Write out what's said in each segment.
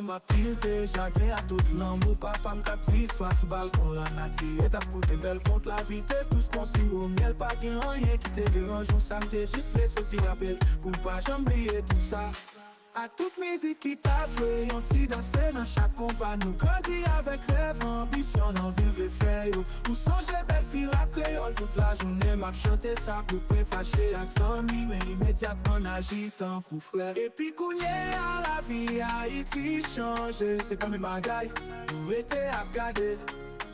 ma pile déjà gen à tout l'amour. Papa m'kap dis face au balcon. La nature t'a pour tes belles contre la vie. T'es tous concis au miel. Pas gen rien qui te dérange. On s'amte juste fait ce petit rappel. Pour pas j'oublier tout ça. A toute musique qui t'a joué, on t'y dansé dans chaque compas. Nous grandis avec rêve, ambition, on vive faire yo. Ou songer belle si rap créole toute la journée. M'a chanté ça pour préfâcher l'accent. Mais immédiatement agitant pour frère. Et puis kounye à la vie, Haïti change. C'est pas mes bagailles, nous étions à regarder.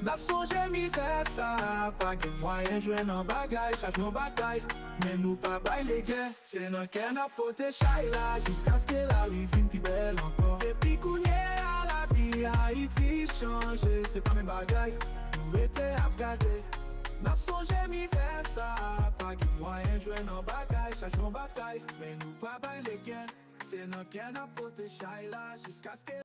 N'a songé misère ça, pas de moyen jouer dans bagaille, chaque nos bataille. Mais nous pas bail les gars, c'est non qu'un apote chai là, jusqu'à ce qu'elle arrive une plus belle encore. Et puis kounye à la vie, Haïti change, c'est pas mes bagailles, nous étions à regarder. N'a songé misère ça, pas de moyen jouer dans bagaille, chaque nos bataille. Mais nous pas bail les gars, c'est non qu'un apote chai là, jusqu'à ce qu'elle